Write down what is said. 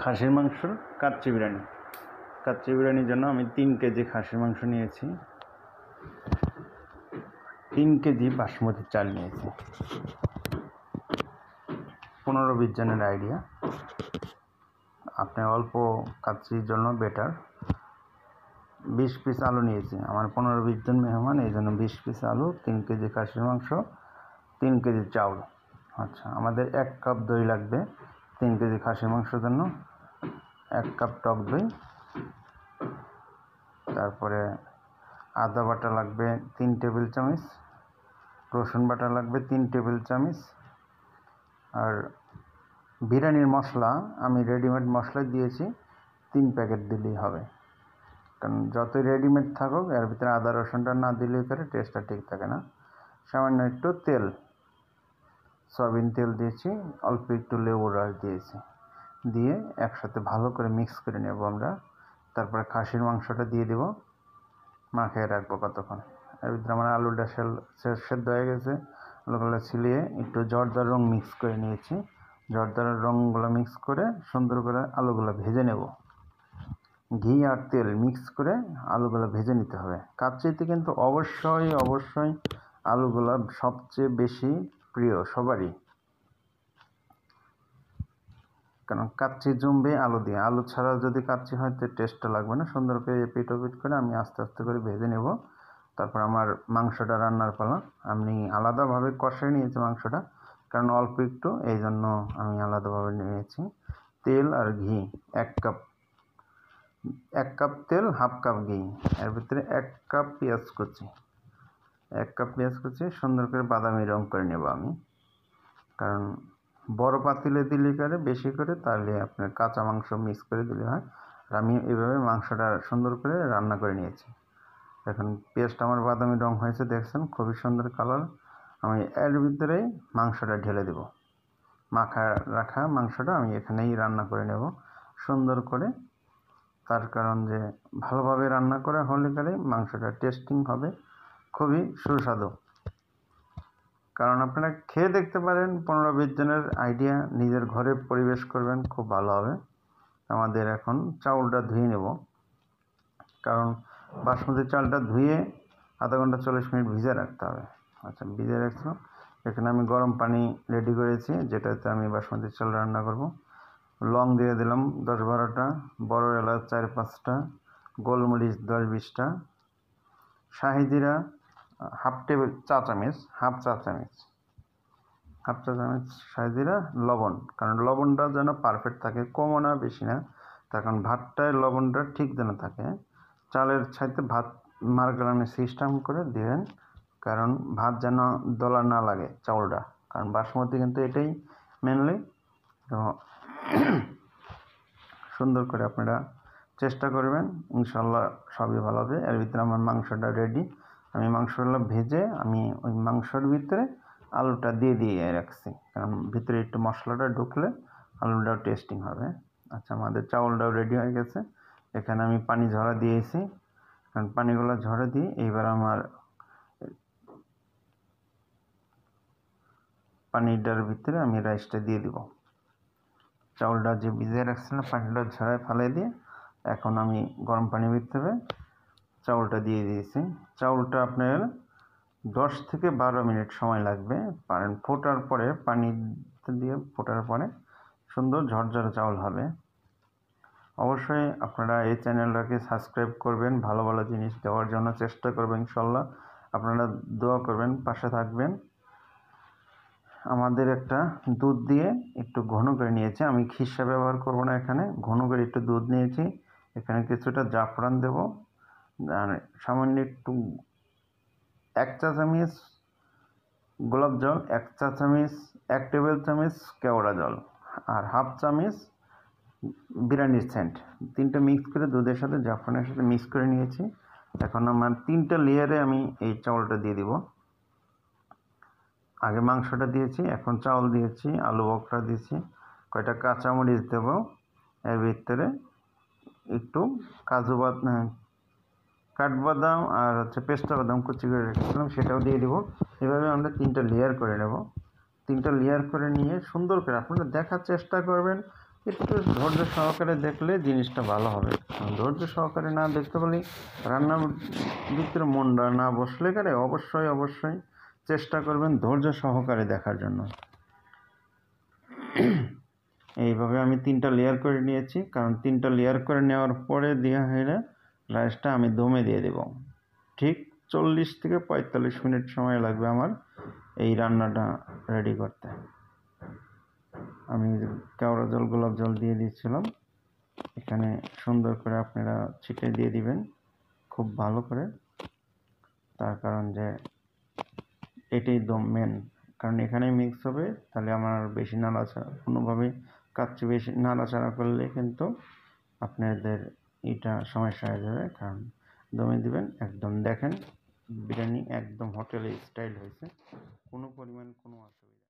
খাসির মাংসর কাচ্চি বিরিয়ানি। কাচ্চি বিরিয়ানির জন্য আমি 3 কেজি খাসির মাংস নিয়েছি, 3 কেজি বাসমতি চাল নিয়েছি। 15-20 জনের আইডিয়া, আপনি অল্প কাচ্চির জন্য বেটার। 20 পিস আলু নিয়েছি, আমার 15-20 জন মেহমান, এই জন্য 20 পিস আলু, 3 কেজি খাসির মাংস, 3 কেজি চাউল। আচ্ছা, আমাদের 1 কাপ দই লাগবে 3 কেজি খাসির মাংসের জন্য, 1 কাপ টক দই। তারপরে আদা বাটা লাগবে 3 টেবিল চামচ, রসুন বাটা লাগবে 3 টেবিল চামচ। আর বিরিয়ানির মশলা আমি রেডিমেড মশলা দিয়েছি, 3 প্যাকেট দিলেই হবে, কারণ যতই রেডিমেড থাকুক এর ভিতরে আদা রসুনটা না দিলে করে টেস্টটা ঠিক থাকে না। সামান্য একটু তেল, সয়াবিন তেল দিয়েছি, অল্প একটু লেবুর রস দিয়েছি, দিয়ে একসাথে ভালো করে মিক্স করে নেব আমরা। তারপরে খাসির মাংসটা দিয়ে দেব, মাখিয়ে রাখবো কতক্ষণ। এর ভিতরে আমার আলুটা সেদ্ধ হয়ে গেছে, আলুগুলো ছিলিয়ে একটু জর্দার রং মিক্স করে নিয়েছি। জর্দার রঙগুলো মিক্স করে সুন্দর করে আলুগুলো ভেজে নেব। ঘি আর তেল মিক্স করে আলুগুলো ভেজে নিতে হবে। কাচ্চিতে কিন্তু অবশ্যই আলুগুলো সবচেয়ে বেশি প্রিয় সবারই, কারণ কাচ্চি জমবে আলু দিয়ে। আলু ছাড়া যদি কাচ্চি হয় তো টেস্টটা লাগবে না। সুন্দর করে এপিট ওপিট করে আমি আস্তে আস্তে করে ভেজে নেব। তারপর আমার মাংসটা রান্নার পালা। আমি আলাদাভাবে কষাই নিয়েছি মাংসটা, কারণ অল্প একটু, এই জন্য আমি আলাদাভাবে নিয়েছি। তেল আর ঘি 1 কাপ, 1 কাপ তেল, হাফ কাপ ঘি। এর ভিতরে 1 কাপ পেঁয়াজ কুচি, 1 কাপ পেঁয়াজ কুচি সুন্দর করে বাদামি রং করে নেব আমি, কারণ বড় পাতিলে দিলে করে বেশি করে, তাহলে আপনার কাঁচা মাংস মিক্স করে দিলে হয়। আর আমি এইভাবে মাংসটা সুন্দর করে রান্না করে নিয়েছি। এখন পেঁয়াজটা আমার বাদামি রং হয়েছে, দেখছেন খুবই সুন্দর কালার। আমি এর ভিতরেই মাংসটা ঢেলে দেব। মাখা রাখা মাংসটা আমি এখানেই রান্না করে নেব সুন্দর করে, তার কারণ যে ভালোভাবে রান্না করা হলে গেলে মাংসটা টেস্টিং হবে, খুবই সুস্বাদু। কারণ আপনারা খেয়ে দেখতে পারেন, 15-20 জনের আইডিয়া, নিজের ঘরে পরিবেশ করবেন, খুব ভালো হবে। আমাদের এখন চাউলটা ধুয়ে নেব, কারণ বাসমতি চালটা ধুয়ে আধা ঘন্টা 40 মিনিট ভিজে রাখতে হবে। আচ্ছা, ভিজে রাখছো। এখানে আমি গরম পানি রেডি করেছি, যেটাতে আমি বাসমতি চাল রান্না করব। লং দিয়ে দিলাম 10-12টা, বড় এলাচ 4-5টা, গোলমরিচ 10-20টা, শাহি জিরা হাফ চা চামচ শাহি জিরা, লবণ, কারণ লবণটা যেন পারফেক্ট থাকে, কমও না বেশি না, তার কারণ ভাতটায় লবণটা ঠিক যেন থাকে। চালের ছাইতে ভাত মারগালানের সিস্টেম করে দিবেন, কারণ ভাত যেন দলা না লাগে চাউলটা, কারণ বাসমতি কিন্তু এটাই মেনলি। তো সুন্দর করে আপনারা চেষ্টা করবেন, ইনশাল্লাহ সবই ভালো হবে। এর ভিতরে আমার মাংসটা রেডি। আমি মাংসগুলো ভেজে আমি ওই মাংসের ভিতরে আলুটা দিয়ে রাখছি, কারণ ভিতরে একটু মশলাটা ঢুকলে আলুটাও টেস্টিং হবে। আচ্ছা, আমাদের চাউলটাও রেডি হয়ে গেছে। এখানে আমি পানি ঝরা দিয়েছি, কারণ পানিগুলো ঝরে দিয়ে এইবার আমার পানিটার ভিতরে আমি রাইসটা দিয়ে দিব। চাউলটা যে ভিজিয়ে রাখছিলাম পানিটা ঝরায় ফেলে দিয়ে এখন আমি গরম পানির ভিতরে চাউলটা দিয়ে দিয়েছি। চাউলটা আপনার 10 থেকে 12 মিনিট সময় লাগবে, কারণ ফোটার পরে পানি দিয়ে ফোটার পরে সুন্দর ঝরঝরে চাউল হবে। অবশ্যই আপনারা এই চ্যানেলটাকে সাবস্ক্রাইব করবেন, ভালো ভালো জিনিস দেওয়ার জন্য চেষ্টা করবেন ইনশাল্লাহ। আপনারা দোয়া করবেন, পাশে থাকবেন। আমাদের একটা দুধ দিয়ে একটু ঘন করে নিয়েছি, আমি খিসা ব্যবহার করব না, এখানে ঘন করে একটু দুধ নিয়েছি। এখানে কিছুটা জাফরান দেব, আর সামান্য একটু 1 চা চামচ গোলাপ জল, 1 টেবিল চামচ কেওড়া জল, আর হাফ চামচ বিরিয়ানির সেন্ট, 3টা মিক্স করে দুধের সাথে জাফরানের সাথে মিক্স করে নিয়েছি। এখন আমার 3টা লেয়ারে আমি এই চাউলটা দিয়ে দিব। আগে মাংসটা দিয়েছি, এখন চাউল দিয়েছি, আলু বখরা দিয়েছি, কয়টা কাঁচামরিচ দেব। এর ভিতরে একটু কাঠবাদাম আর পেস্তা বাদাম কুচি করে রেখেছিলাম, সেটাও দিয়ে দেবো। এভাবে আমরা 3টা লেয়ার করে নেব। 3টা লেয়ার করে নিয়ে সুন্দর করে আপনারা দেখার চেষ্টা করবেন, একটু ধৈর্য সহকারে দেখলে জিনিসটা ভালো হবে। ধৈর্য সহকারে না দেখতে পারলে রান্নার ভিতরে মনটা না বসলে পারে অবশ্যই চেষ্টা করবেন ধৈর্য সহকারে দেখার জন্য। এইভাবে আমি 3টা লেয়ার করে নিয়েছি, কারণ 3টা লেয়ার করে নেওয়ার পরে দেওয়া হলে রাইসটা আমি দমে দিয়ে দেব। ঠিক 40 থেকে 45 মিনিট সময় লাগবে আমার এই রান্নাটা রেডি করতে। আমি কেওড়া জল গোলাপ জল দিয়ে দিয়েছিলাম, এখানে সুন্দর করে আপনারা ছিটিয়ে দিয়ে দিবেন খুব ভালো করে, তার কারণ যে এটাই দম মেন, কারণ এখানেই মিক্স হবে। তাহলে আমার বেশি নাড়াচাড়া কোনোভাবেই কাচ্চি বেশি নাড়াচাড়া করলে কিন্তু আপনাদের এটা সমস্যা হয়ে যাবে, কারণ দমে দিবেন একদম। দেখেন বিরিয়ানি একদম হোটেল স্টাইল হয়েছে, কোনো পরিমাণ কোনো